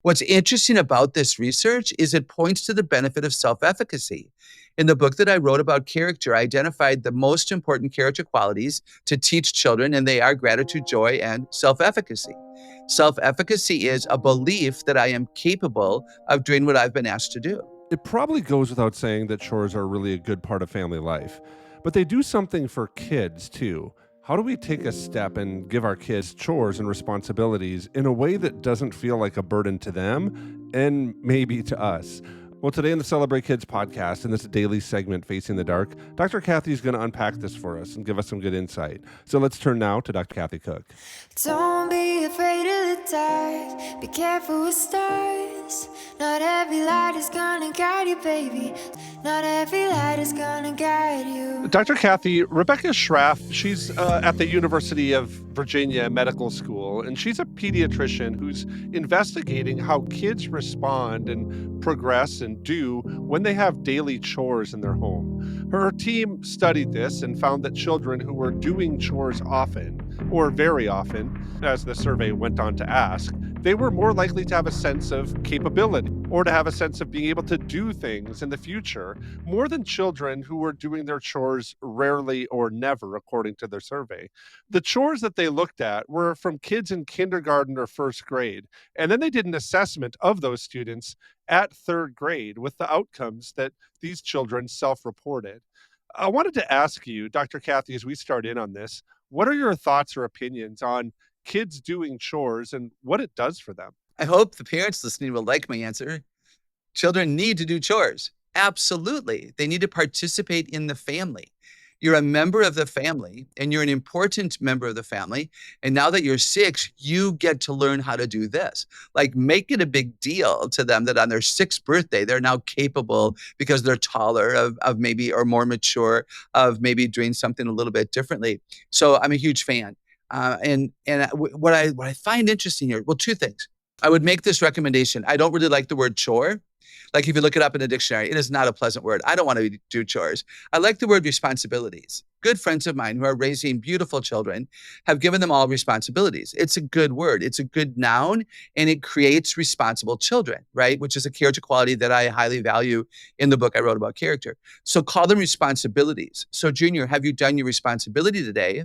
What's interesting about this research is it points to the benefit of self-efficacy. In the book that I wrote about character, I identified the most important character qualities to teach children, and they are gratitude, joy, and self-efficacy. Self-efficacy is a belief that I am capable of doing what I've been asked to do. It probably goes without saying that chores are really a good part of family life, but they do something for kids too. How do we take a step and give our kids chores and responsibilities in a way that doesn't feel like a burden to them and maybe to us? Well, today in the Celebrate Kids podcast, in this daily segment, Facing the Dark, Dr. Kathy is going to unpack this for us and give us some good insight. So let's turn now to Dr. Kathy Cook. Don't be afraid of the dark. Be careful with stars. Not every light is gonna guide you, baby. Not every light is gonna guide you. Dr. Kathy, Rebecca Schraff, she's at the University of Virginia Medical School, and she's a pediatrician who's investigating how kids respond and progress and do when they have daily chores in their home. Her team studied this and found that children who were doing chores often, or very often, as the survey went on to ask, they were more likely to have a sense of capability or to have a sense of being able to do things in the future more than children who were doing their chores rarely or never, according to their survey. The chores that they looked at were from kids in kindergarten or first grade, and then they did an assessment of those students at third grade with the outcomes that these children self-reported. I wanted to ask you, Dr. Kathy, as we start in on this, what are your thoughts or opinions on kids doing chores and what it does for them? I hope the parents listening will like my answer. Children need to do chores. Absolutely. They need to participate in the family. You're a member of the family, and you're an important member of the family. And now that you're 6, you get to learn how to do this. Like, make it a big deal to them that on their 6th birthday, they're now capable, because they're taller, of maybe, or more mature, of maybe doing something a little bit differently. So I'm a huge fan. What I find interesting here, well, 2 things. I would make this recommendation. I don't really like the word chore. Like, if you look it up in a dictionary, it is not a pleasant word. I don't want to do chores. I like the word responsibilities. Good friends of mine who are raising beautiful children have given them all responsibilities. It's a good word. It's a good noun, and it creates responsible children, right? Which is a character quality that I highly value in the book I wrote about character. So call them responsibilities. So Junior, have you done your responsibility today?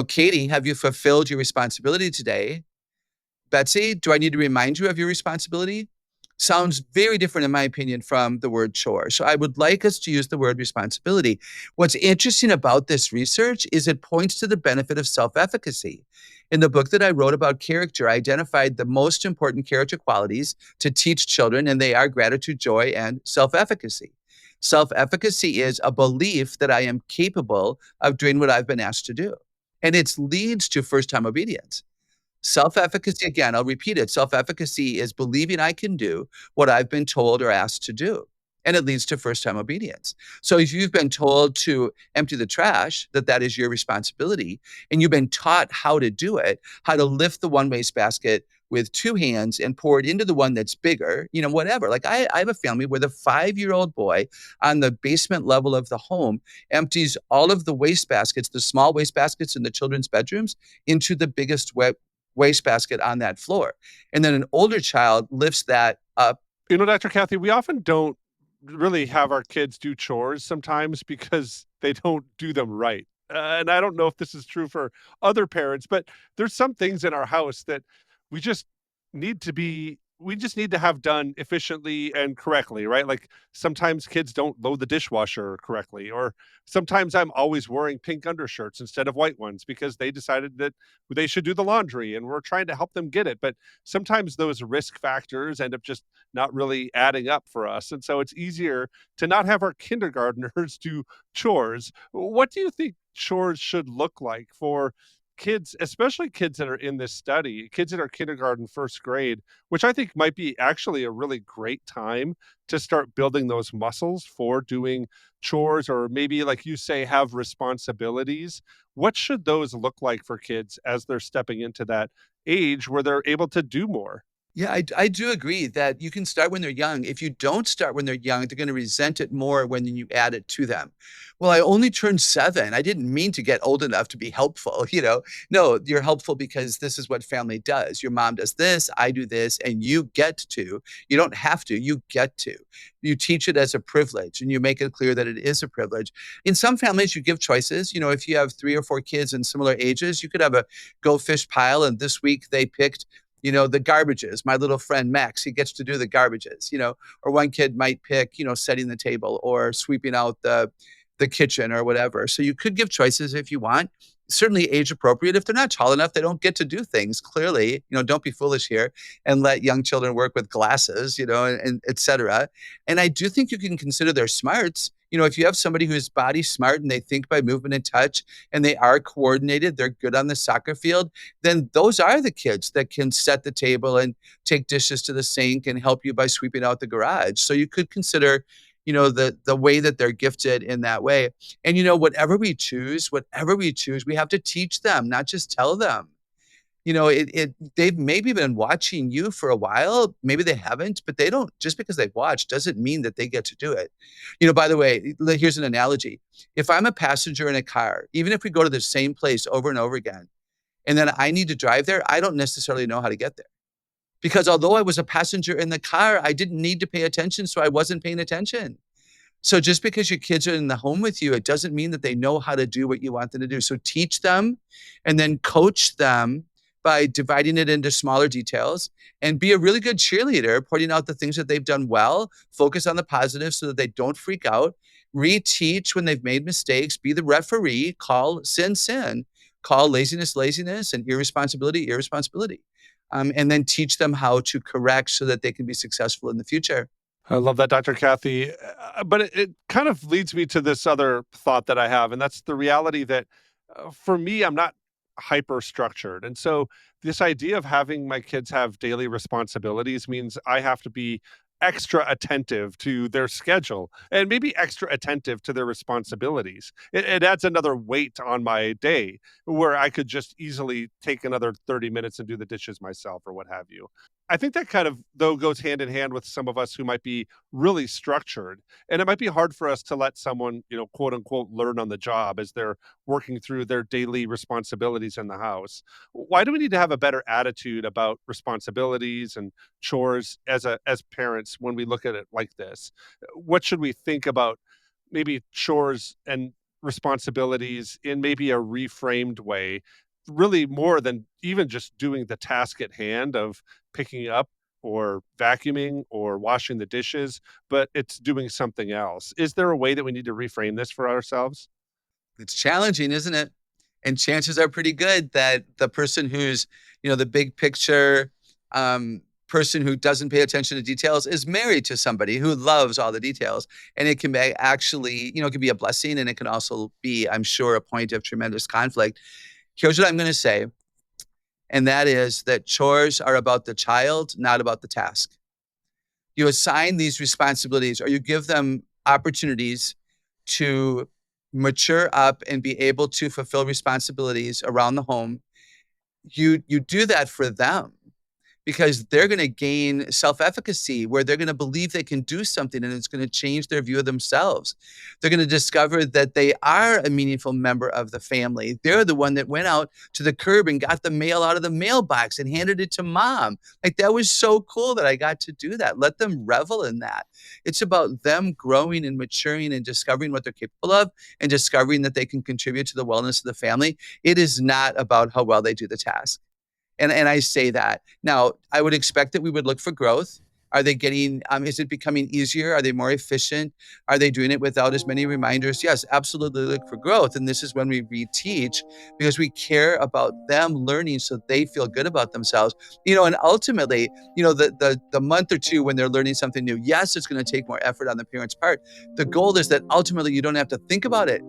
Katie, have you fulfilled your responsibility today? Betsy, do I need to remind you of your responsibility? Sounds very different, in my opinion, from the word chore. So I would like us to use the word responsibility. What's interesting about this research is it points to the benefit of self-efficacy. In the book that I wrote about character, I identified the most important character qualities to teach children, and they are gratitude, joy, and self-efficacy. Self-efficacy is a belief that I am capable of doing what I've been asked to do. And it leads to first-time obedience. Self-efficacy, again, I'll repeat it. Self-efficacy is believing I can do what I've been told or asked to do. And it leads to first-time obedience. So if you've been told to empty the trash, that is your responsibility, and you've been taught how to do it, how to lift the one wastebasket with 2 hands and pour it into the one that's bigger, whatever. Like, I have a family where the 5-year-old boy on the basement level of the home empties all of the wastebaskets, the small wastebaskets in the children's bedrooms, into the biggest wastebasket on that floor. And then an older child lifts that up. Dr. Kathy, we often don't really have our kids do chores sometimes because they don't do them right. And I don't know if this is true for other parents, but there's some things in our house that we just we just need to have done efficiently and correctly, right? Like, sometimes kids don't load the dishwasher correctly, or sometimes I'm always wearing pink undershirts instead of white ones because they decided that they should do the laundry and we're trying to help them get it. But sometimes those risk factors end up just not really adding up for us. And so it's easier to not have our kindergartners do chores. What do you think chores should look like for kids, especially kids that are in this study, kids that are kindergarten, first grade, which I think might be actually a really great time to start building those muscles for doing chores, or maybe, like you say, have responsibilities? What should those look like for kids as they're stepping into that age where they're able to do more? Yeah, I do agree that you can start when they're young. If you don't start when they're young, they're going to resent it more when you add it to them. Well, I only turned 7. I didn't mean to get old enough to be helpful, you know? No, you're helpful because this is what family does. Your mom does this, I do this, and you get to. You don't have to, you get to. You teach it as a privilege and you make it clear that it is a privilege. In some families, you give choices. You know, if you have 3 or 4 kids in similar ages, you could have a go fish pile, and this week they picked the garbages. My little friend Max, he gets to do the garbages, or one kid might pick, setting the table or sweeping out the kitchen or whatever. So you could give choices if you want. Certainly age appropriate. If they're not tall enough, they don't get to do things. Clearly, don't be foolish here and let young children work with glasses, and et cetera. And I do think you can consider their smarts. If you have somebody who's body smart and they think by movement and touch and they are coordinated, they're good on the soccer field, then those are the kids that can set the table and take dishes to the sink and help you by sweeping out the garage. So you could consider, the way that they're gifted in that way. And whatever we choose, we have to teach them, not just tell them. They've maybe been watching you for a while. Maybe they haven't, but they don't, just because they've watched doesn't mean that they get to do it. By the way, here's an analogy. If I'm a passenger in a car, even if we go to the same place over and over again, and then I need to drive there, I don't necessarily know how to get there. Because although I was a passenger in the car, I didn't need to pay attention, so I wasn't paying attention. So just because your kids are in the home with you, it doesn't mean that they know how to do what you want them to do. So teach them and then coach them by dividing it into smaller details, and be a really good cheerleader, pointing out the things that they've done well, focus on the positives so that they don't freak out, reteach when they've made mistakes, be the referee, call sin, sin, call laziness, laziness, and irresponsibility, irresponsibility. And then teach them how to correct so that they can be successful in the future. I love that, Dr. Kathy. But it kind of leads me to this other thought that I have, and that's the reality that for me, I'm not hyper structured. And so this idea of having my kids have daily responsibilities means I have to be extra attentive to their schedule and maybe extra attentive to their responsibilities. It adds another weight on my day where I could just easily take another 30 minutes and do the dishes myself or what have you. I think that kind of, though, goes hand in hand with some of us who might be really structured. And it might be hard for us to let someone, quote unquote, learn on the job as they're working through their daily responsibilities in the house. Why do we need to have a better attitude about responsibilities and chores as parents when we look at it like this? What should we think about maybe chores and responsibilities in maybe a reframed way, really more than even just doing the task at hand of picking up or vacuuming or washing the dishes, but it's doing something else? Is there a way that we need to reframe this for ourselves? It's challenging, isn't it? And chances are pretty good that the person who's, the big picture person who doesn't pay attention to details is married to somebody who loves all the details. And it can be actually, it can be a blessing, and it can also be, I'm sure, a point of tremendous conflict. Here's what I'm going to say, and that is that chores are about the child, not about the task. You assign these responsibilities, or you give them opportunities to mature up and be able to fulfill responsibilities around the home. You do that for them, because they're going to gain self-efficacy, where they're going to believe they can do something, and it's going to change their view of themselves. They're going to discover that they are a meaningful member of the family. They're the one that went out to the curb and got the mail out of the mailbox and handed it to mom. Like, that was so cool that I got to do that. Let them revel in that. It's about them growing and maturing and discovering what they're capable of, and discovering that they can contribute to the wellness of the family. It is not about how well they do the task. And I say that. Now, I would expect that we would look for growth. Are they getting, is it becoming easier? Are they more efficient? Are they doing it without as many reminders? Yes, absolutely look for growth. And this is when we reteach, because we care about them learning so they feel good about themselves. And ultimately, the month or two when they're learning something new, yes, it's going to take more effort on the parent's part. The goal is that ultimately you don't have to think about it.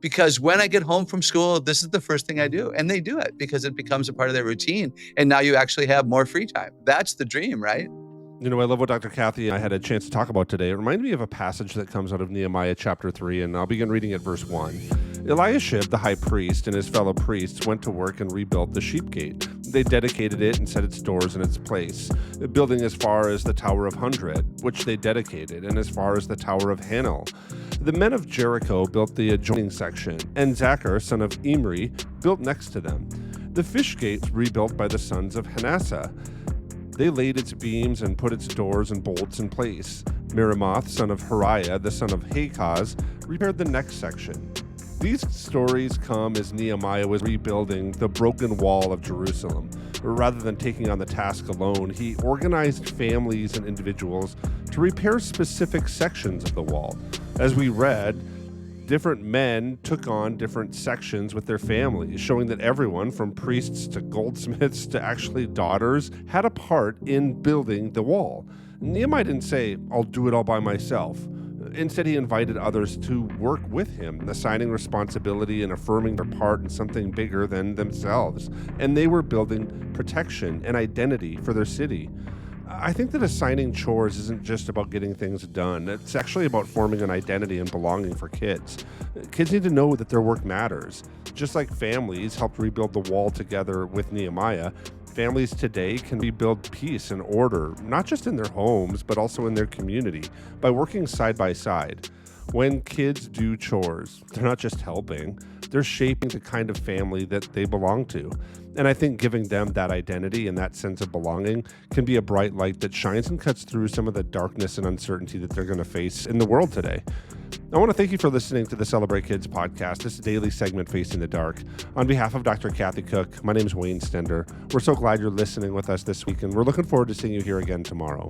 Because when I get home from school, this is the first thing I do. And they do it because it becomes a part of their routine. And now you actually have more free time. That's the dream, right? I love what Dr. Kathy and I had a chance to talk about today. It reminded me of a passage that comes out of Nehemiah chapter 3, and I'll begin reading at verse 1. Eliashib, the high priest, and his fellow priests went to work and rebuilt the sheep gate. They dedicated it and set its doors in its place, building as far as the Tower of Hundred, which they dedicated, and as far as the Tower of Hanel. The men of Jericho built the adjoining section, and Zachar, son of Imri, built next to them. The fish gate was rebuilt by the sons of Hanassah. They laid its beams and put its doors and bolts in place. Miramoth, son of Hariah, the son of Hakaz, repaired the next section. These stories come as Nehemiah was rebuilding the broken wall of Jerusalem. Rather than taking on the task alone, he organized families and individuals to repair specific sections of the wall. As we read, different men took on different sections with their families, showing that everyone from priests to goldsmiths to actually daughters had a part in building the wall. Nehemiah didn't say, "I'll do it all by myself." Instead, he invited others to work with him, assigning responsibility and affirming their part in something bigger than themselves. And they were building protection and identity for their city. I think that assigning chores isn't just about getting things done. It's actually about forming an identity and belonging for kids. Kids need to know that their work matters. Just like families helped rebuild the wall together with Nehemiah, families today can rebuild peace and order, not just in their homes, but also in their community, by working side by side. When kids do chores, they're not just helping, they're shaping the kind of family that they belong to. And I think giving them that identity and that sense of belonging can be a bright light that shines and cuts through some of the darkness and uncertainty that they're going to face in the world today. I want to thank you for listening to the Celebrate Kids podcast, this daily segment Facing the Dark. On behalf of Dr. Kathy Cook, my name is Wayne Stender. We're so glad you're listening with us this week, and we're looking forward to seeing you here again tomorrow.